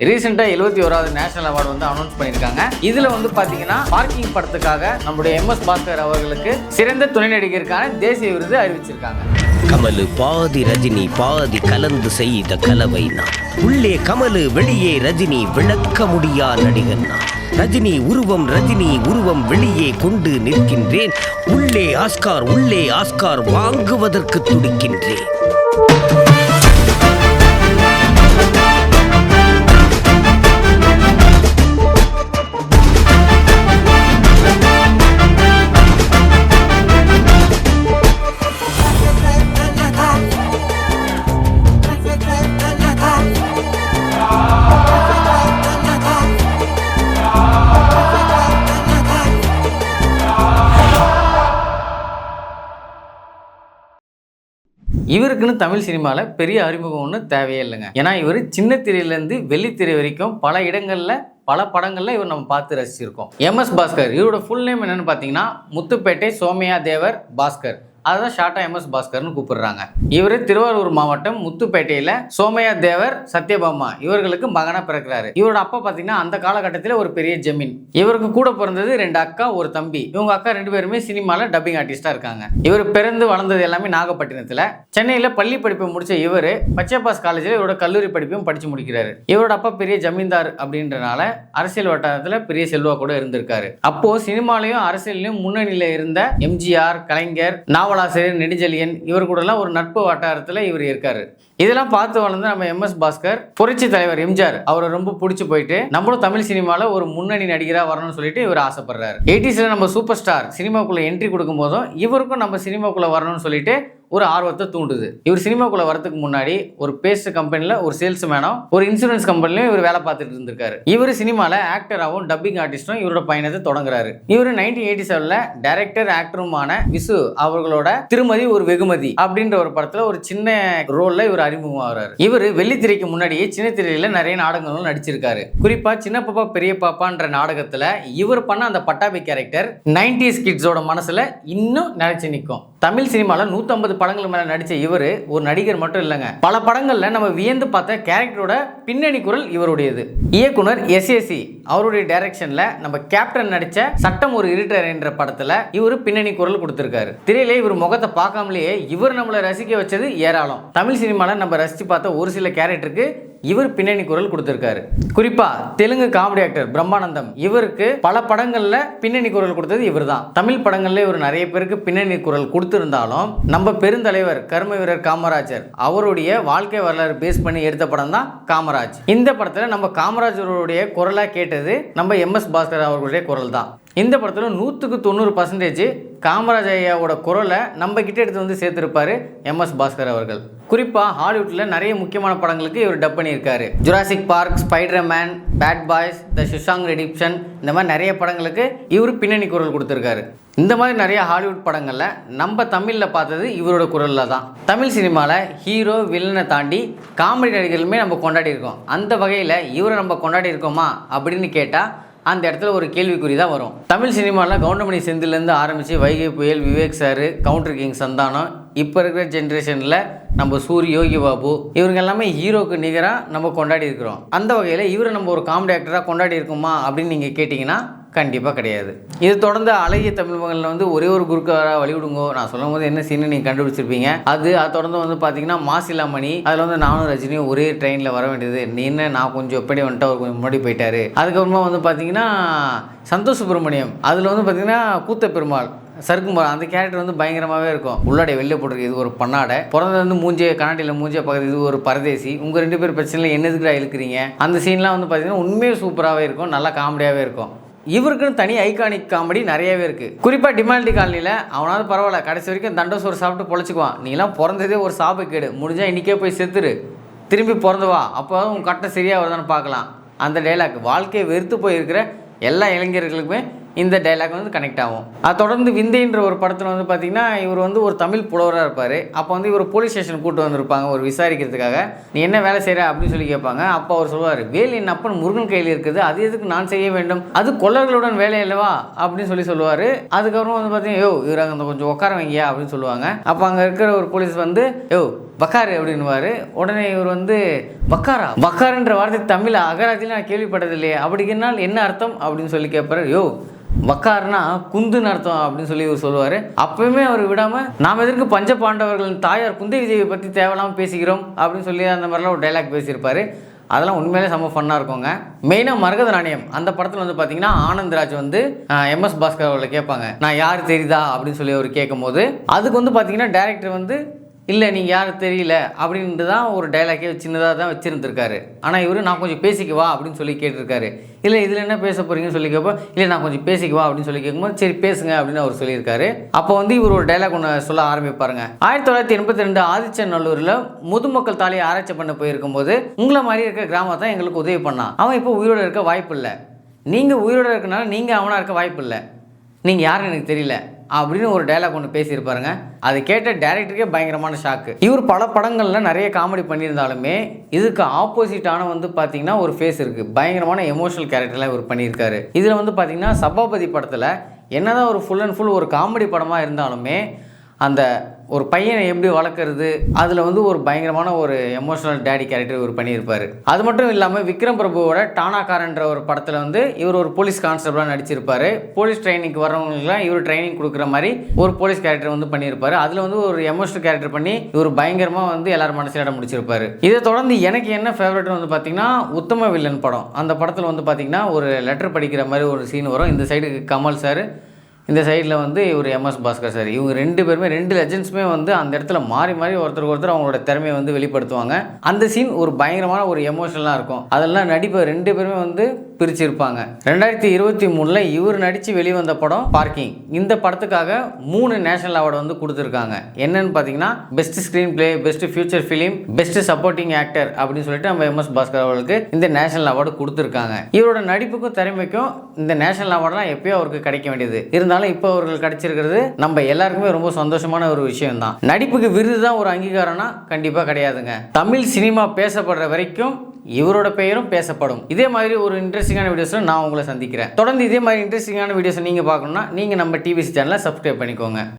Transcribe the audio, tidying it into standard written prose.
ரீசெண்டாக 71வது national award வந்து announce பண்ணியிருக்காங்க. இதில் வந்து பார்த்தீங்கன்னா பார்க்கிங் படத்துக்காக நம்முடைய MS பாஸ்கர் அவர்களுக்கு சிறந்த துணை நடிகருக்கான தேசிய விருது அறிவிச்சிருக்காங்க. கமலு பாதி ரஜினி பாதி கலந்து செய்த கலவை நான். உள்ளே கமலு வெளியே ரஜினி, விளக்க முடியா நடிகன் நான். ரஜினி உருவம் வெளியே கொண்டு நிற்கின்றேன். உள்ளே ஆஸ்கார் வாங்குவதற்கு துடிக்கின்றேன். இவருக்குன்னு தமிழ் சினிமாவில் பெரிய அறிமுகம் ஒன்றும் தேவையே இல்லைங்க. ஏன்னா இவர் சின்ன திரையிலேருந்து வெள்ளித்திரை வரைக்கும் பல இடங்களில் பல படங்களில் இவர் நம்ம பார்த்து ரசிச்சிருக்கோம். MS பாஸ்கர் இவரோட ஃபுல் நேம் என்னென்னு பார்த்தீங்கன்னா முத்துப்பேட்டை சோமையா தேவர் பாஸ்கர். அதுதான் ஷார்ட்டாக MS பாஸ்கர்னு கூப்பிடுறாங்க. இவர் திருவாரூர் மாவட்டம் முத்துப்பேட்டையில் சோமையா தேவர் சத்யபாமா இவர்களுக்கு மகனாக பிறக்கிறாரு. இவரோட அப்பா பார்த்தீங்கன்னா அந்த காலகட்டத்தில் ஒரு பெரிய ஜமீன். இவருக்கு கூட பிறந்தது 2 அக்கா ஒரு தம்பி. இவங்க அக்கா 2 பேருமே சினிமாவில் டப்பிங் ஆர்டிஸ்டாக இருக்காங்க. இவர் பிறந்து வளர்ந்தது எல்லாமே நாகப்பட்டினத்தில். சென்னையில் பள்ளி படிப்பை முடிச்ச இவர் பச்சைபாஸ் காலேஜில் இவரோட கல்லூரி படிப்பையும் படித்து முடிக்கிறாரு. இவரோட அப்பா பெரிய ஜமீன்தார் அப்படின்றனால அரசியல் வட்டாரத்தில் பெரிய செல்வா கூட இருந்திருக்காரு. அப்போ சினிமாலையும் அரசியலையும் முன்னணியில் இருந்த MGR, கலைஞர், நாவலாசிரியர் நெடுஞ்செழியன் இவர் கூடலாம் ஒரு நட்பு வட்டாரத்தில் இவர் இருக்காரு. இதெல்லாம் பார்த்து வளர்ந்து நம்ம MS பாஸ்கர் புரட்சி தலைவர் MGR அவரை ரொம்ப பிடிச்சி போயிட்டு நம்மளும் தமிழ் சினிமாவில் ஒரு முன்னணி நடிகராக வரணும்னு சொல்லிட்டு இவர் ஆசைப்படுறாரு. 80s நம்ம சூப்பர் ஸ்டார் சினிமாக்குள்ள என்ட்ரி கொடுக்கும் போதும் இவருக்கும் நம்ம சினிமாக்குள்ள வரணும்னு சொல்லிட்டு ஒரு ஆர்வத்தை தூண்டுது. இவர் சினிமாக்குள்ள வரதுக்கு முன்னாடி ஒரு பேஸ்ட் கம்பெனியில் ஒரு சேல்ஸ்மேனோ ஒரு இன்சூரன்ஸ் கம்பெனிலையும் இவர் வேலை பார்த்துட்டு இருந்திருக்காரு. இவர் சினிமாவில் ஆக்டராகவும் டப்பிங் ஆர்டிஸ்டும் இவரோட பயணத்தை தொடங்குறாரு. இவர் 1987 டைரக்டர் ஆக்டருமான விசு அவர்களோட திருமதி ஒரு வெகுமதி அப்படின்ற ஒரு படத்துல ஒரு சின்ன ரோல்ல இவர் அறிமுகமாகிறாரு. இவர் வெள்ளித்திரைக்கு முன்னாடியே சின்ன திரையில நிறைய நாடகங்களும் நடிச்சிருக்காரு. குறிப்பா சின்ன பாப்பா பெரிய பாப்பான்ற நாடகத்துல இவர் பண்ண அந்த பட்டாபி கேரக்டர் 90s கிட்ஸோட மனசுல இன்னும் நிலைச்சு நிற்கும். தமிழ் சினிமால 150 படங்கள் மேல நடிச்ச இவர் ஒரு நடிகர் மட்டும் இல்லைங்க. பல படங்கள்ல நம்ம வியந்து பார்த்த கேரக்டரோட பின்னணி குரல் இவருடையது. இயக்குனர் SAC அவருடைய டைரக்ஷன்ல நம்ம கேப்டன் நடிச்ச சட்டம் ஒரு இருட்டர் என்ற படத்துல இவர் பின்னணி குரல் கொடுத்திருக்காரு. திரையிலே இவர் முகத்தை பார்க்காமலேயே இவர் நம்மளை ரசிக்க வச்சது ஏராளம். தமிழ் சினிமால நம்ம ரசிச்சு பார்த்த ஒரு சில கேரக்டருக்கு இவர் பின்னணி குரல் கொடுத்திருக்காரு. குறிப்பா தெலுங்கு காமெடி ஆக்டர் பிரம்மானந்தம் இவருக்கு பல படங்கள்ல பின்னணி குரல் கொடுத்தது இவர் தான். தமிழ் படங்கள்ல இவர் நிறைய பேருக்கு பின்னணி குரல் கொடுத்திருந்தாலும் நம்ம பெருந்தலைவர் கர்ம வீரர் காமராஜர் அவருடைய வாழ்க்கை வரலாறு பேஸ் பண்ணி எடுத்த படம் தான் காமராஜ். இந்த படத்துல நம்ம காமராஜருடைய குரலா கேட்டது நம்ம MS பாஸ்கர் அவர்களுடைய குரல் தான். இந்த படத்தில் 100% காமராஜ் ஐயாவோட குரலை நம்ம கிட்ட எடுத்து வந்து சேர்த்திருப்பாரு MS பாஸ்கர் அவர்கள். குறிப்பாக ஹாலிவுட்டில் நிறைய முக்கியமான படங்களுக்கு இவர் டப் பண்ணியிருக்காரு. Jurassic Park, Spiderman, Bad Boys, the Shawshank Redemption இந்த மாதிரி நிறைய படங்களுக்கு இவர் பின்னணி குரல் கொடுத்துருக்காரு. இந்த மாதிரி நிறைய ஹாலிவுட் படங்களில் நம்ம தமிழில் பார்த்தது இவரோட குரலில் தான். தமிழ் சினிமாவில் ஹீரோ வில்லனை தாண்டி காமெடி நடிகர்களுமே நம்ம கொண்டாடி இருக்கோம். அந்த வகையில் இவரை நம்ம கொண்டாடி இருக்கோமா அப்படின்னு கேட்டால் அந்த இடத்துல ஒரு கேள்விக்குறி தான் வரும். தமிழ் சினிமாவில் கவுண்டமணி செந்திலேருந்து ஆரம்பித்து Vaigai Puyal, Vivek sir, counter king Santhanam, இப்போ இருக்கிற ஜென்ரேஷனில் நம்ம சூரிய, யோகி பாபு இவங்க எல்லாமே ஹீரோக்கு நிகராக நம்ம கொண்டாடி இருக்கிறோம். அந்த வகையில் இவரை நம்ம ஒரு காமெடி ஆக்டராக கொண்டாடி இருக்கோமா அப்படின்னு நீங்கள் கேட்டிங்கன்னா கண்டிப்பாக கிடையாது. இது தொடர்ந்து அழகிய தமிழ் மகளில் வந்து ஒரே ஒரு குறுக்காராக வழிவிடுங்கோ நான் சொல்லும் போது என்ன சீன்னு நீங்கள் கண்டுபிடிச்சிருப்பீங்க. அது தொடர்ந்து வந்து பார்த்தீங்கன்னா மாசிலாமணி அதில் வந்து நானும் ரஜினியும் ஒரே ட்ரெயினில் வர வேண்டியது நீ என்ன நான் கொஞ்சம் எப்படி வந்துட்டு அவர் கொஞ்சம் முன்னாடி போயிட்டாரு. அதுக்கப்புறமா வந்து பார்த்தீங்கன்னா சந்தோஷ் சுப்ரமணியம் அதில் வந்து பார்த்தீங்கன்னா கூத்த பெருமாள் சருக்குமார் அந்த கேரக்டர் வந்து பயங்கரமாகவே இருக்கும். உள்ளாடை வெளியே போட்டிருக்கு இது ஒரு பண்ணாடை, பிறந்தது வந்து மூஞ்சிய கண்ணாட்டியில் மூஞ்சிய பக்கத்து இது ஒரு பரதேசி, உங்கள் 2 பேர் பிரச்சனையில் என்னதுக்குடா இழுக்கிறீங்க அந்த சீன்லாம் வந்து பார்த்தீங்கன்னா உண்மையே சூப்பராகவே இருக்கும், நல்லா காமெடியாகவே இருக்கும். இவருக்குன்னு தனி ஐகானிக் காமெடி நிறையவே இருக்குது. குறிப்பாக டிமால்டி காலனியில் அவனாவது பரவாயில்ல கடைசி வரைக்கும் தண்டசோறு சாப்பிட்டு பொழைச்சிக்குவான். நீலாம் பிறந்ததே ஒரு சாப்பு கேடு, முடிஞ்சால் இன்றைக்கே போய் செத்துரு, திரும்பி பிறந்து வா, அப்போ உன் கட்டம் சரியாக வருதான்னு பார்க்கலாம். அந்த டைலாக் வாழ்க்கையை வெறுத்து போயிருக்கிற எல்லா இளைஞர்களுக்குமே இந்த டைலாக் வந்து கனெக்ட் ஆகும். அது தொடர்ந்து விந்தைன்ற ஒரு படத்தில் வந்து பார்த்திங்கன்னா இவர் வந்து ஒரு தமிழ் புலவராக இருப்பார். அப்போ வந்து இவர் போலீஸ் ஸ்டேஷன் கூப்பிட்டு வந்திருப்பாங்க ஒரு விசாரிக்கிறதுக்காக. நீ என்ன வேலை செய்கிற அப்படின்னு சொல்லி கேட்பாங்க. அப்போ அவர் சொல்லுவார், வேல் என் அப்பன் முருகன் கையில் இருக்குது, அது எதுக்கு நான் செய்ய வேண்டும், அது கொள்ளர்களுடன் வேலை இல்லவா அப்படின்னு சொல்லுவார். அதுக்கப்புறம் வந்து பார்த்தீங்கன்னா இவர் அங்கே கொஞ்சம் உட்கார வைங்க அப்படின்னு சொல்லுவாங்க. அப்போ அங்கே இருக்கிற ஒரு போலீஸ் வந்து வக்காரு அப்படின்னுவாரு. உடனே இவர் வந்து வக்காரா, வக்காருன்ற வார்த்தை தமிழ் அகராதியில் நான் கேள்விப்பட்டது இல்லையே, அப்படிங்கிறனால என்ன அர்த்தம் அப்படின்னு சொல்லி கேட்பாரு. யோ வக்காருனா குந்துன்னு அர்த்தம் அப்படின்னு சொல்லி இவர் சொல்லுவார். அப்பவுமே அவர் விடாமல் நாம் எதற்கு பஞ்ச பாண்டவர்களின் தாயார் குந்தவி தேவியை பற்றி தேவையில்லாமல் பேசிக்கிறோம் அப்படின்னு சொல்லி அந்த மாதிரிலாம் ஒரு டைலாக் பேசியிருப்பார். அதெல்லாம் உண்மையிலே செம்ம ஃபன்னாக இருக்குங்க. மெயினாக மரகத நாணயம் அந்த படத்தில் வந்து பார்த்தீங்கன்னா ஆனந்த்ராஜ் வந்து எம்எஸ் பாஸ்கர் அவர்களை கேட்பாங்க, நான் யார் தெரியுதா அப்படின்னு சொல்லி அவர் கேட்கும்போது அதுக்கு வந்து பார்த்தீங்கன்னா டேரக்டர் வந்து இல்லை நீங்கள் யாரும் தெரியல அப்படின்ட்டு தான் ஒரு டைலாக்கே சின்னதாக தான் வச்சுருந்துருக்காரு. ஆனால் இவர் நான் கொஞ்சம் பேசிக்குவா அப்படின்னு சொல்லி கேட்டிருக்காரு. இல்லை இதில் என்ன பேச போகிறீங்கன்னு சொல்லி கேட்போம். இல்லை நான் கொஞ்சம் பேசிக்குவா அப்படின்னு சொல்லி கேட்கும்போது சரி பேசுங்க அப்படின்னு அவர் சொல்லியிருக்காரு. அப்போ வந்து இவர் ஒரு டைலாக் ஒன்று சொல்ல ஆரம்பிப்பாருங்க. 1982 ஆதிச்சநல்லூரில் முதுமக்கள் தாலியை ஆராய்ச்சி பண்ண போயிருக்கும்போது உங்களை மாதிரி இருக்க கிராமத்தை எங்களுக்கு உதவி பண்ணான். அவன் இப்போ உயிரோடு இருக்க வாய்ப்பு இல்லை. நீங்கள் உயிரோடு இருக்கனால நீங்கள் அவனாக இருக்க வாய்ப்பு இல்லை. நீங்கள் யாருன்னு எனக்கு தெரியல அப்படின்னு ஒரு டைலாக் ஒன்று பேசியிருப்பாருங்க. அதை கேட்ட டேரக்டருக்கே பயங்கரமான ஷாக்கு. இவர் பல படங்களில் நிறைய காமெடி பண்ணியிருந்தாலுமே இதுக்கு ஆப்போசிட்டான வந்து பார்த்தீங்கன்னா ஒரு ஃபேஸ் இருக்குது. பயங்கரமான எமோஷனல் கேரக்டர்லாம் இவர் பண்ணியிருக்காரு. இதில் வந்து பார்த்தீங்கன்னா சபாபதி படத்தில் என்னதான் ஒரு ஃபுல் அண்ட் ஃபுல் ஒரு காமெடி படமாக இருந்தாலுமே அந்த ஒரு பையனை எப்படி வளர்க்குறது அதில் வந்து ஒரு பயங்கரமான ஒரு எமோஷனல் டேடி கேரக்டர் இவர் பண்ணியிருப்பார். அது மட்டும் இல்லாமல் விக்ரம் பிரபுவோட டானாக்காரன்ற ஒரு படத்தில் வந்து இவர் ஒரு போலீஸ் கான்ஸ்டபிளாக நடிச்சிருப்பார். போலீஸ் ட்ரைனிங்க்கு வரவங்களுக்குலாம் இவர் ட்ரைனிங் கொடுக்குற மாதிரி ஒரு போலீஸ் கேரக்டர் வந்து பண்ணியிருப்பார். அதில் வந்து ஒரு எமோஷனல் கேரக்டர் பண்ணி இவர் பயங்கரமாக வந்து எல்லாரும் மனசில் இடம் முடிச்சிருப்பார். இதை தொடர்ந்து எனக்கு என்ன ஃபேவரட்னு வந்து பார்த்தீங்கன்னா உத்தம வில்லன் படம். அந்த படத்தில் வந்து பார்த்தீங்கன்னா ஒரு லெட்டர் படிக்கிற மாதிரி ஒரு சீன் வரும். இந்த சைடு கமல் சார், இந்த சைடில் வந்து இவர் எம்எஸ் பாஸ்கர் சார். இவங்க ரெண்டு பேருமே ரெண்டு லெஜெண்ட்ஸுமே வந்து அந்த இடத்துல மாறி மாறி ஒருத்தருக்கு ஒருத்தர் அவங்களோட திறமையை வந்து வெளிப்படுத்துவாங்க. அந்த சீன் ஒரு பயங்கரமான ஒரு எமோஷனலாக இருக்கும். அதெல்லாம் நடிப்பை ரெண்டு பேருமே வந்து பிரிச்சிருப்பாங்க. 2023 இவர் நடித்து வெளிவந்த படம் பார்க்கிங். இந்த படத்துக்காக 3 நேஷனல் அவார்டு வந்து கொடுத்துருக்காங்க. என்னன்னு பார்த்தீங்கன்னா best screen play, best future film, best supporting actor அப்படின்னு சொல்லிட்டு நம்ம எம்எஸ் பாஸ்கர் அவர்களுக்கு இந்த நேஷனல் அவார்டு கொடுத்துருக்காங்க. இவரோட நடிப்புக்கும் திறமைக்கும் இந்த நேஷனல் அவார்டெலாம் எப்பயோ அவருக்கு கிடைக்க வேண்டியது. இருந்தாலும் இப்போ அவர்கள் கிடைச்சிருக்கிறது நம்ம எல்லாருக்குமே ரொம்ப சந்தோஷமான ஒரு விஷயம் தான். நடிப்புக்கு விருது தான் ஒரு அங்கீகாரம்னா கண்டிப்பாக கிடையாதுங்க. தமிழ் சினிமா பேசப்படுற வரைக்கும் இவரோட பெயரும் பேசப்படும். இதே மாதிரி ஒரு இன்ட்ரெஸ்டிங்கான வீடியோஸில் நான் உங்களை சந்திக்கிறேன். தொடர்ந்து இதே மாதிரி இன்ட்ரெஸ்டிங்கான வீடியோஸை நீங்கள் பார்க்கணுன்னா நீங்கள் நம்ம டிவிசி சேனலை சப்ஸ்கிரைப் பண்ணிக்கோங்க.